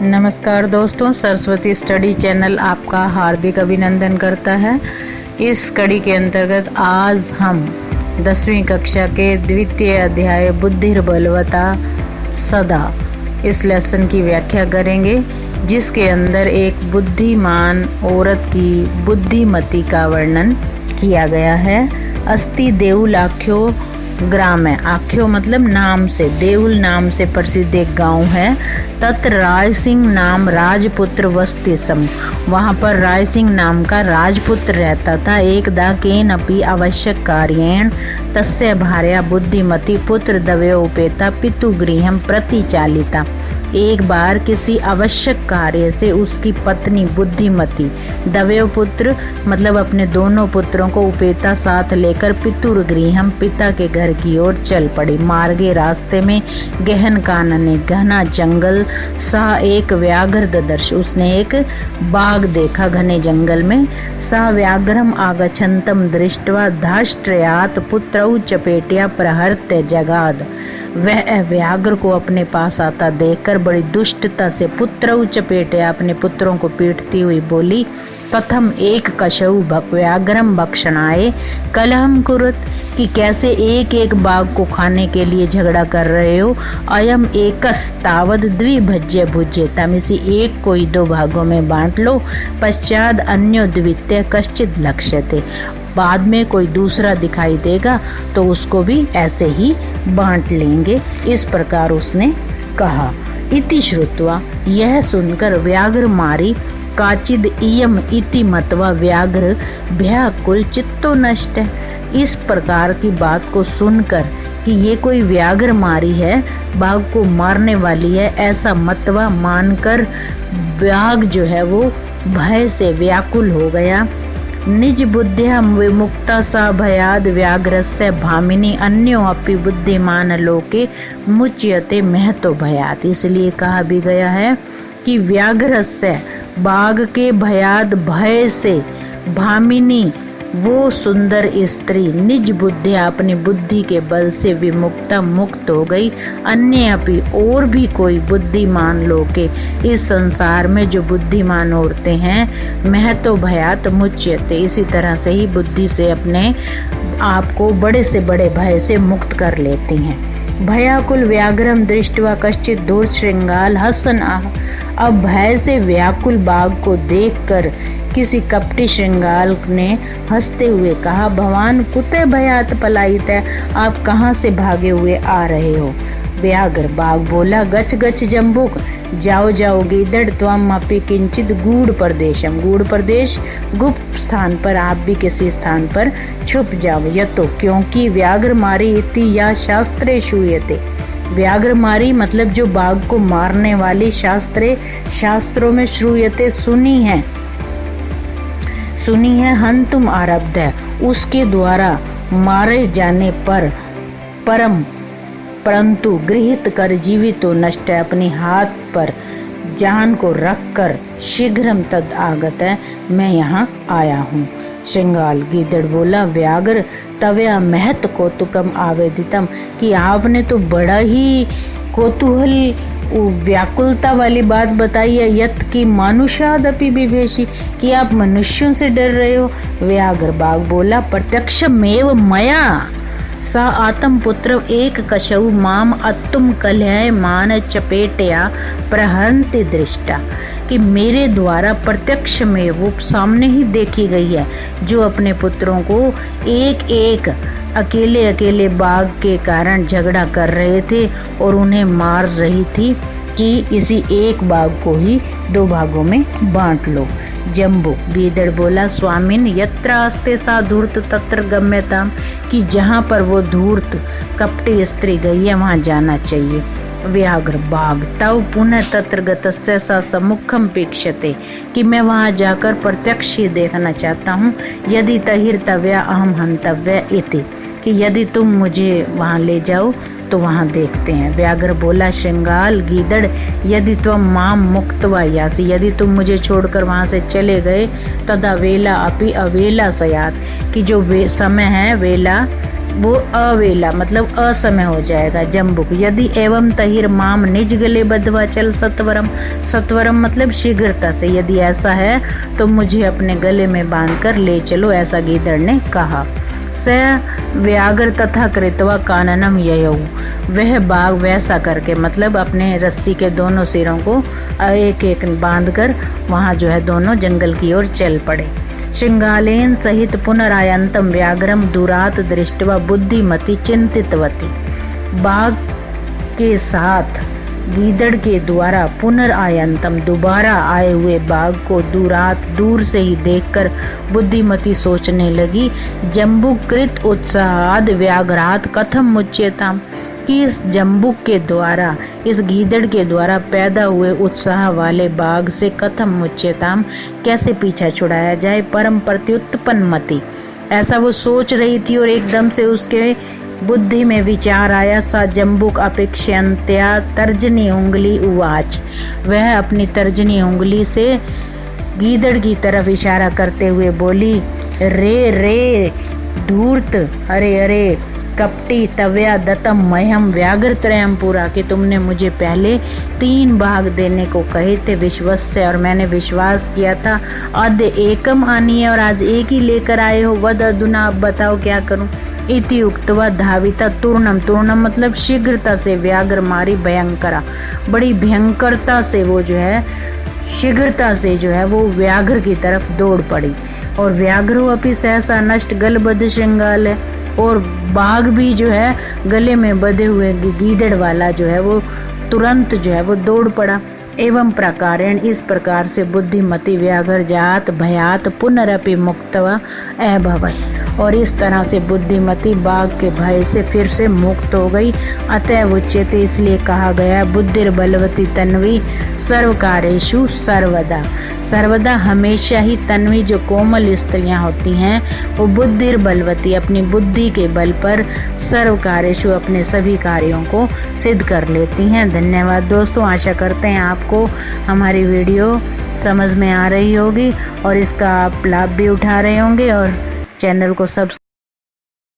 नमस्कार दोस्तों, Saraswati study channel आपका हार्दिक अभिनंदन करता है। इस कड़ी के अंतर्गत आज हम 10वीं कक्षा के द्वितीय अध्याय बुद्धिर्बलवता सदा इस लेसन की व्याख्या करेंगे, जिसके अंदर एक बुद्धिमान औरत की बुद्धिमती का वर्णन किया गया है। अस्ति देउल आख्यो ग्राम है, आख्यो मतलब नाम से, देउल नाम से प्रसिद्ध एक गांव है। तत्र राय सिंह नाम राजपुत्र वस्ति सम, वहाँ पर राय सिंह नाम का राजपुत्र रहता था। एकदा केन अपि आवश्यक कार्येण तस्य भार्या बुद्धिमती पुत्र दवे उपेता पितु गृहम प्रति चालिता। एक बार किसी आवश्यक कार्य से उसकी पत्नी बुद्धिमती दवेव पुत्र मतलब अपने दोनों पुत्रों को उपेता साथ लेकर पितुर गृहम पिता के घर की ओर चल पड़ी। मार्गे रास्ते में गहन कानने घना जंगल सा एक व्याघ्र ददर्श, उसने एक बाघ देखा घने जंगल में। सा व्याघ्रम आगछन्तम दृष्ट्वा धाष्ट्रयात पुत्रौ चपेटिया प्रहर्त्य जगाद, वह व्याघ्र को अपने पास आता देखकर बड़ी दुष्टता से पुत्रौ चपेटिया अपने पुत्रों को पीटती हुई बोली, कथम एक कशौ व्याघ्रम भक्षणाय कलहम कुरुत, कि कैसे एक एक बाघ को खाने के लिए झगड़ा कर रहे हो। अयम एकस तावद द्विभज्य भुज्यतम, इसी एक को ही दो भागों में बांट लो। पश्चात अन्यो द्वितीय कश्चित लक्ष्यते, बाद में कोई दूसरा दिखाई देगा तो उसको भी ऐसे ही बांट लेंगे। इस प्रकार उसने कहा। इति श्रुत्वा, यह सुनकर व्याघ्र मारी काचिद इयम इति मतवा व्याघ्र व्याकुल चित्तो नष्ट, इस प्रकार की बात को सुनकर कि ये कोई व्याघ्र मारी है, बाघ को मारने वाली है, ऐसा मतवा मानकर व्याघ्र जो है वो भय से व्याकुल हो गया। निज बुद्ध्या विमुक्ता सा भयाद व्याघ्रस्य भामिनी अन्यो अपि बुद्धिमान लोके मुच्यते महतो भयात, इसलिए कहा भी गया है कि व्याघ्रस्य बाघ के भयाद भय से भामिनी वो सुंदर स्त्री निज बुद्धिया अपनी बुद्धि के बल से विमुक्ता मुक्त हो गई। अन्य अपि और भी कोई बुद्धिमान लोके इस संसार में जो बुद्धिमान औरतें हैं महतो भयात मुच्यते, इसी तरह से ही बुद्धि से अपने आप को बड़े से बड़े भय से मुक्त कर लेती हैं। भयाकुल व्याघ्रम दृष्टवा कश्चित दूर श्रृंगाल हसन आह, अब भय से व्याकुल बाघ को देखकर किसी कपटी श्रृंगाल ने हंसते हुए कहा, भवान कुते भयात पलायित है, आप कहाँ से भागे हुए आ रहे हो। व्याघ्र बाघ बोला, गच गच जम्बुक, जाओ जाओ गीदड़ त्वम अपि किंचित गूढ़ प्रदेशम, गूढ़ प्रदेश गुप्त स्थान पर आप भी किसी स्थान पर छुप जाओ। यतो क्योंकि व्याघ्र मारी इति या शास्त्रे श्रूयते, व्याघ्र मारी मतलब जो बाघ को मारने वाली शास्त्रों में श्रूयते सुनी है हंतुम आरब्ध है, उसके द्वारा मारे जाने पर परंतु गृहित कर जीवितो नष्ट है, अपने हाथ पर जान को रखकर शीघ्रम तद आगत है, मैं यहाँ आया हूँ। श्रृंगाल गीदड़ बोला, व्याघ्र तव्या महत कौतुकम आवेदितम, कि आपने तो बड़ा ही कौतूहल व्याकुलता वाली बात बताई है। यत की मानुषाद अपि विभेषी, कि आप मनुष्यों से डर रहे हो। व्याघ्र बाघ बोला, प्रत्यक्षमेव मया सा आत्म पुत्र एक कशौ माम अत्तुम कलह मान चपेटया प्रहंति दृष्टा, कि मेरे द्वारा प्रत्यक्ष में वो सामने ही देखी गई है, जो अपने पुत्रों को एक एक अकेले अकेले बाघ के कारण झगड़ा कर रहे थे और उन्हें मार रही थी, कि इसी एक बाघ को ही दो भागों में बांट लो। जम्बू गीदड़ बोला, स्वामिन यत्र आस्ते सा धूर्त तत्र गम्यताम, कि जहाँ पर वो धूर्त कपटी स्त्री गई है वहाँ जाना चाहिए। व्याघ्र बाघ तव पुनः तत्र गतस्य सा सम्मुखम पेक्षते, कि मैं वहाँ जाकर प्रत्यक्ष ही देखना चाहता हूँ। यदि तहिर्तव्या अहम हंतव्य इति, कि यदि तुम मुझे वहाँ ले जाओ तो वहाँ देखते हैं। व्याघ्र बोला, श्रृंगाल गीदड़ यदि तुम माम मुक्तवा यासी, यदि तुम मुझे छोड़कर वहाँ से चले गए, तदा वेला अपि अवेला सयात, कि जो समय है वेला वो अवेला मतलब असमय हो जाएगा। जम्बुक यदि एवं तहिर माम निज गले बद्धवा चल सत्वरम, सत्वरम मतलब शीघ्रता से, यदि ऐसा है तो मुझे अपने गले में बांधकर ले चलो, ऐसा गीदड़ ने कहा। स व्याघ्र तथा कृतवा काननम ययौ, वह बाघ वैसा करके मतलब अपने रस्सी के दोनों सिरों को एक एक बांधकर वहाँ जो है दोनों जंगल की ओर चल पड़े। श्रृंगालेन सहित पुनरायंतम व्याघ्रम दुरात दृष्टवा बुद्धिमती चिंतितवती, बाघ के साथ गीदड़ के द्वारा पुनरायंतम दोबारा आए हुए बाघ को दूर से ही देखकर बुद्धिमती सोचने लगी, जम्बुकृत उत्साहाद व्याघ्रात कथम मुच्यताम, कि इस जम्बुक के द्वारा, इस गीदड़ के द्वारा पैदा हुए उत्साह वाले बाघ से कथम मुच्यताम कैसे पीछा छुड़ाया जाए। परम प्रत्युत्पन्न मति, ऐसा वो सोच रही थी और एकदम से उसके बुद्धि में विचार आया। सा जम्बुक अपेक्षन्त्या तर्जनी उंगली उवाच, वह अपनी तर्जनी उंगली से गीदड़ की तरफ इशारा करते हुए बोली, रे रे धूर्त, अरे अरे कपटी तव्या दत्तम मह्यम व्याघ्र त्रयम पूरा, कि तुमने मुझे पहले 3 बाघ देने को कहे थे विश्वस्य, और मैंने विश्वास किया था। अद्य एकम आनी और आज एक ही लेकर आए हो। वद अधुना, अब बताओ क्या करूं। इति उक्तवा धाविता तूर्णम, तूर्णम मतलब शीघ्रता से, व्याघ्र मारी भयंकरा, बड़ी भयंकरता से वो जो है शीघ्रता से जो है वो व्याघ्र की तरफ दौड़ पड़ी। और व्याघ्रो अपि सहसा नष्ट गलबद्ध श्रृंगाल है, और बाघ भी जो है गले में बंधे हुए गीदड़ वाला जो है वो तुरंत जो है वो दौड़ पड़ा। एवं प्रकारेण, इस प्रकार से बुद्धिमती व्याघ्र जात भयात पुनरपि मुक्तवा अभवत, और इस तरह से बुद्धिमती बाघ के भय से फिर से मुक्त हो गई। अतः उच्यते, इसलिए कहा गया, बुद्धिर बलवती तन्वी सर्व कार्येषु सर्वदा, सर्वदा हमेशा ही तन्वी जो कोमल स्त्रियां होती हैं वो बुद्धिर बलवती अपनी बुद्धि के बल पर सर्व कार्येषु अपने सभी कार्यों को सिद्ध कर लेती हैं। धन्यवाद दोस्तों, आशा करते हैं आपको हमारी वीडियो समझ में आ रही होगी और इसका आप लाभ भी उठा रहे होंगे, और चैनल को सब्सक्राइब